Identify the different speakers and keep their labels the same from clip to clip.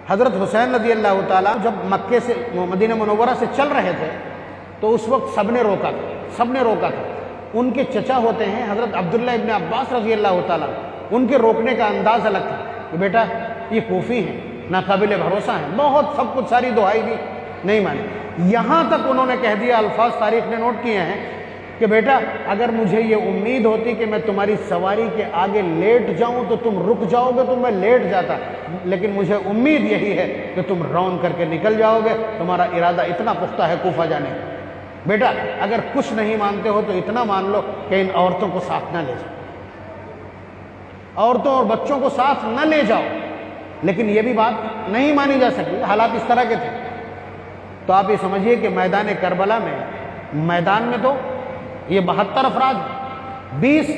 Speaker 1: حضرت حسین رضی اللہ تعالیٰ جب مکے سے مدینہ منورہ سے چل رہے تھے تو اس وقت سب نے روکا تھا. ان کے چچا ہوتے ہیں حضرت عبداللہ ابن عباس رضی اللہ تعالیٰ، ان کے روکنے کا انداز الگ تھا کہ بیٹا یہ کوفی ہیں، ناقابل بھروسہ ہیں، بہت سب کچھ ساری دہائی دی، نہیں مانی. یہاں تک انہوں نے کہہ دیا، الفاظ تاریخ نے نوٹ کیے ہیں کہ بیٹا اگر مجھے یہ امید ہوتی کہ میں تمہاری سواری کے آگے لیٹ جاؤں تو تم رک جاؤ گے تو میں لیٹ جاتا، لیکن مجھے امید یہی ہے کہ تم رون کر کے نکل جاؤ گے، تمہارا ارادہ اتنا پختہ ہے کوفہ جانے کا. بیٹا اگر کچھ نہیں مانتے ہو تو اتنا مان لو کہ ان عورتوں کو ساتھ نہ لے جاؤ، عورتوں اور بچوں کو ساتھ نہ لے جاؤ. لیکن یہ بھی بات نہیں مانی جا سکی، حالات اس طرح کے تھے. تو آپ یہ سمجھیے کہ میدان کربلا میں، میدان میں تو یہ 72 افراد ہیں، 20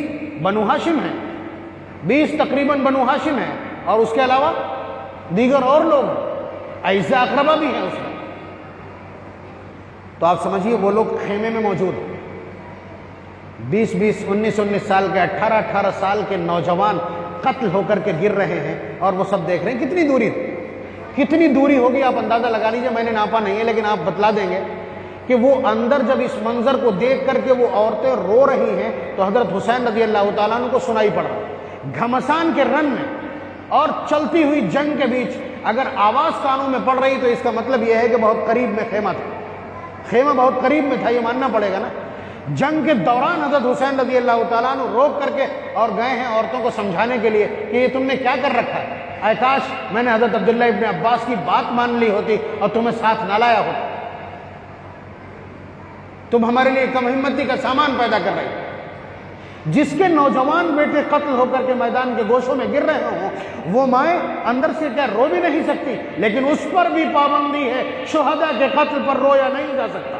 Speaker 1: بنو ہاشم ہیں، 20 تقریباً بنو ہاشم ہیں، اور اس کے علاوہ دیگر اور لوگ اعزاء اقربا بھی ہیں اس میں. تو آپ سمجھیے وہ لوگ خیمے میں موجود ہیں، 20 19 سال کے، 18 سال کے نوجوان قتل ہو کر کے گر رہے ہیں، اور وہ سب دیکھ رہے ہیں. کتنی دوری ہوگی آپ اندازہ لگا لیجئے، میں نے ناپا نہیں ہے لیکن آپ بتلا دیں گے کہ وہ اندر جب اس منظر کو دیکھ کر کے وہ عورتیں رو رہی ہیں تو حضرت حسین رضی اللہ تعالیٰ عنہ کو سنائی پڑ رہا. گھمسان کے رن میں اور چلتی ہوئی جنگ کے بیچ اگر آواز کانوں میں پڑ رہی تو اس کا مطلب یہ ہے کہ بہت قریب میں خیمہ تھا، خیمہ بہت قریب میں تھا، یہ ماننا پڑے گا نا. جنگ کے دوران حضرت حسین رضی اللہ تعالیٰ عنہ روک کر کے اور گئے ہیں عورتوں کو سمجھانے کے لیے کہ یہ تم نے کیا کر رکھا ہے، اے کاش میں نے حضرت عبداللہ ابن عباس کی بات مان لی ہوتی اور تمہیں ساتھ نہ لایا ہوتا، تم ہمارے لیے کم ہمتی کا سامان پیدا کر رہی. جس کے نوجوان بیٹے قتل ہو کر کے میدان کے گوشوں میں گر رہے ہوں وہ مائیں اندر سے کیا رو بھی نہیں سکتی، لیکن اس پر بھی پابندی ہے، شہداء کے قتل پر رویا نہیں جا سکتا.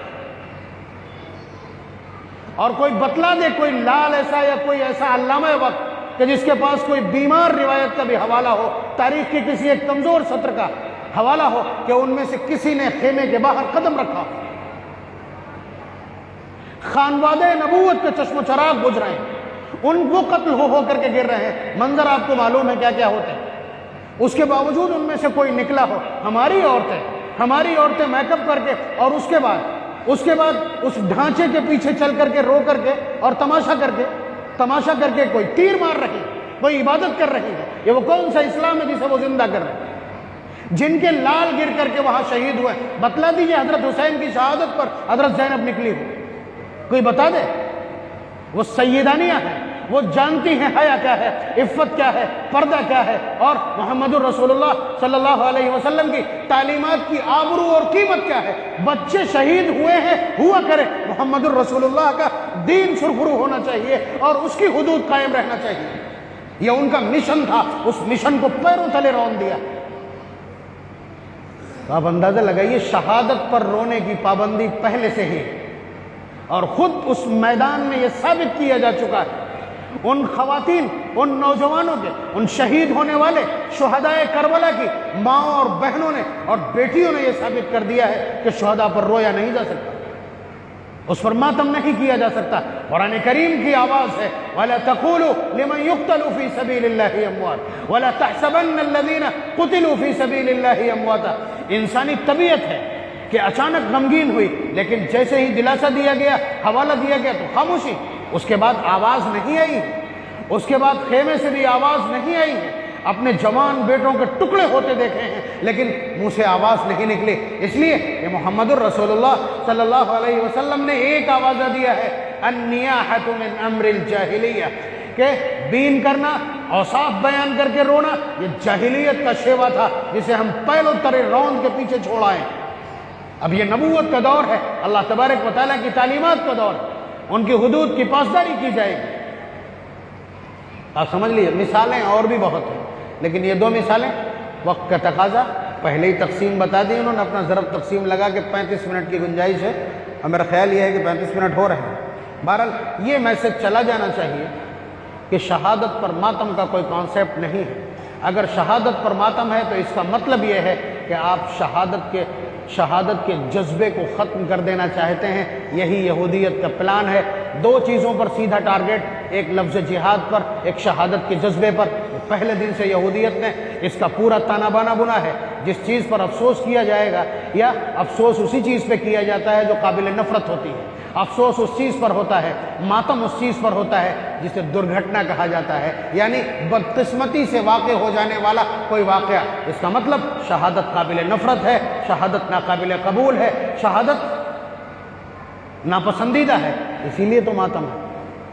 Speaker 1: اور کوئی بتلا دے، کوئی لال ایسا یا کوئی ایسا علامہ وقت کہ جس کے پاس کوئی بیمار روایت کا بھی حوالہ ہو، تاریخ کی کسی ایک کمزور سطر کا حوالہ ہو کہ ان میں سے کسی نے خیمے کے باہر قدم رکھا ہو. خانوادہ نبوت کے چشم و چراغ بجھ رہے ہیں، ان کو قتل ہو کر کے گر رہے ہیں. منظر آپ کو معلوم ہے کیا کیا ہوتے ہیں. اس کے باوجود ان میں سے کوئی نکلا ہو، ہماری عورتیں میک اپ کر کے اور اس کے بعد اس ڈھانچے کے پیچھے چل کر کے رو کر کے اور تماشا کر کے کوئی تیر مار رہی ہے، کوئی عبادت کر رہی ہے. یہ وہ کون سا اسلام ہے جسے وہ زندہ کر رہے ہیں؟ جن کے لال گر کر کے وہاں شہید ہوئے، بتلا دیجئے حضرت حسین کی شہادت پر حضرت زینب نکلی ہو، کوئی بتا دے. وہ سیدانیہ ہیں، وہ جانتی ہیں حیا کیا ہے، عفت کیا ہے، پردہ کیا ہے، اور محمد الرسول اللہ صلی اللہ علیہ وسلم کی تعلیمات کی آبرو اور قیمت کیا ہے. بچے شہید ہوئے ہیں، ہوا کرے، محمد الرسول اللہ کا دین سرخرو ہونا چاہیے اور اس کی حدود قائم رہنا چاہیے. یہ ان کا مشن تھا، اس مشن کو پیروں تلے رون دیا. تو آپ اندازہ لگائیے شہادت پر رونے کی پابندی پہلے سے ہی، اور خود اس میدان میں یہ ثابت کیا جا چکا ہے. ان خواتین، ان نوجوانوں کے، ان شہید ہونے والے شہداء کربلا کی ماں اور بہنوں نے اور بیٹیوں نے یہ ثابت کر دیا ہے کہ شہداء پر رویا نہیں جا سکتا، اس پر ماتم نہیں کیا جا سکتا. قرآن کریم کی آواز ہے وَلَا تَقُولُوا لِمَنْ يُقْتَلُ فِي سَبِيلِ اللَّهِ أَمْوَاتٌ وَلَا تَحْسَبَنَّ الَّذِينَ قُتِلُوا فِي سَبِيلِ اللَّهِ أَمْوَاتًا. انسانی طبیعت ہے کہ اچانک غمگین ہوئی، لیکن جیسے ہی دلاسا دیا گیا، حوالہ دیا گیا تو خاموشی. اس کے بعد آواز نہیں آئی، اس کے بعد خیمے سے بھی آواز نہیں آئی ہے. اپنے جوان بیٹوں کے ٹکڑے ہوتے دیکھے ہیں لیکن منہ سے آواز نہیں نکلی، اس لیے کہ محمد الرسول اللہ صلی اللہ علیہ وسلم نے ایک آواز دیا ہے، النیاحۃ من امر الجاہلیہ، کہ بین کرنا، اوصاف بیان کر کے رونا، یہ جاہلیت کا شیوا تھا جسے ہم پہلو ترے روند کے پیچھے چھوڑائیں. اب یہ نبوت کا دور ہے، اللہ تبارک و تعالیٰ کی تعلیمات کا دور ہے، ان کی حدود کی پاسداری کی جائے گی. آپ سمجھ لیجیے. مثالیں اور بھی بہت ہیں لیکن یہ 2 مثالیں وقت کا تقاضا، پہلے ہی تقسیم بتا دی انہوں نے، اپنا ضرب تقسیم لگا کے 35 منٹ کی گنجائش ہے، اور میرا خیال یہ ہے کہ 35 منٹ ہو رہے ہیں. بہرحال یہ میسج چلا جانا چاہیے کہ شہادت پر ماتم کا کوئی کانسیپٹ نہیں ہے. اگر شہادت پر ماتم ہے تو اس کا مطلب یہ ہے کہ آپ شہادت کے جذبے کو ختم کر دینا چاہتے ہیں. یہی یہودیت کا پلان ہے. 2 چیزوں پر سیدھا ٹارگٹ، ایک لفظ جہاد پر، ایک شہادت کے جذبے پر. پہلے دن سے یہودیت نے اس کا پورا تانا بانا بنا ہے۔ جس چیز پر افسوس کیا جائے گا یا افسوس اسی چیز پہ کیا جاتا ہے جو قابل نفرت ہوتی ہے، افسوس اس چیز پر ہوتا ہے، ماتم اس چیز پر ہوتا ہے جسے درگھٹنا کہا جاتا ہے، یعنی بدقسمتی سے واقع ہو جانے والا کوئی واقعہ۔ اس کا مطلب شہادت قابل نفرت ہے، شہادت ناقابل قبول ہے، شہادت ناپسندیدہ ہے، اسی لیے تو ماتم ہے۔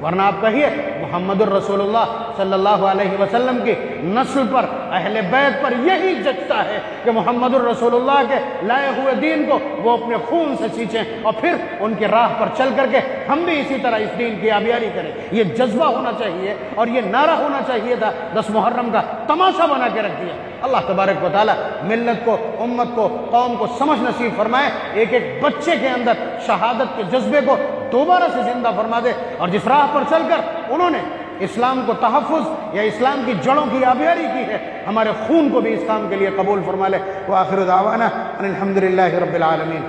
Speaker 1: ورنہ آپ کہیے محمد الرسول اللہ صلی اللہ علیہ وسلم کی نسل پر، اہل بیت پر یہی جچتا ہے کہ محمد الرسول اللہ کے لائے ہوئے دین کو وہ اپنے خون سے سینچیں اور پھر ان کے راہ پر چل کر کے ہم بھی اسی طرح اس دین کی آبیاری کریں۔ یہ جذبہ ہونا چاہیے اور یہ نعرہ ہونا چاہیے تھا، 10 محرم کا تماشا بنا کے رکھ دیا۔ اللہ تبارک و تعالیٰ ملت کو، امت کو، قوم کو سمجھ نصیب فرمائے، ایک ایک بچے کے اندر شہادت کے جذبے کو دوبارہ سے زندہ فرما دے، اور جس راہ پر چل کر انہوں نے اسلام کو تحفظ یا اسلام کی جڑوں کی آبیاری کی ہے، ہمارے خون کو بھی اس کام کے لیے قبول فرما لے۔ وآخر دعوانا ان الحمد للہ رب العالمین۔